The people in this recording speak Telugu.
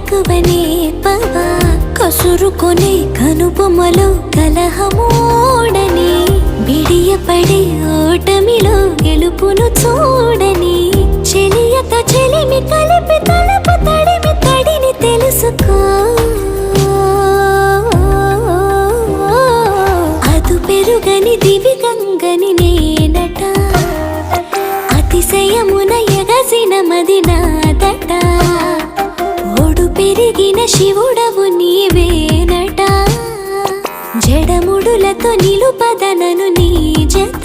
మెలకువనే పవా కసురుకొనే కనుబొమ్మలో కలహమోడని బిడియపడే ఓటమిలో గెలుపును చూడని చెలియత చెలిమి కలిపి తలపు తడిమి తడిని తెలుసుకో అదు పెరుగని దివి గంగని నేనట అతిశయమున ఎగసిన మది నాదట ఓడు పెరిగిన శివుడవు నీవేనట జడముడులతో నిలుపదనను నీ జత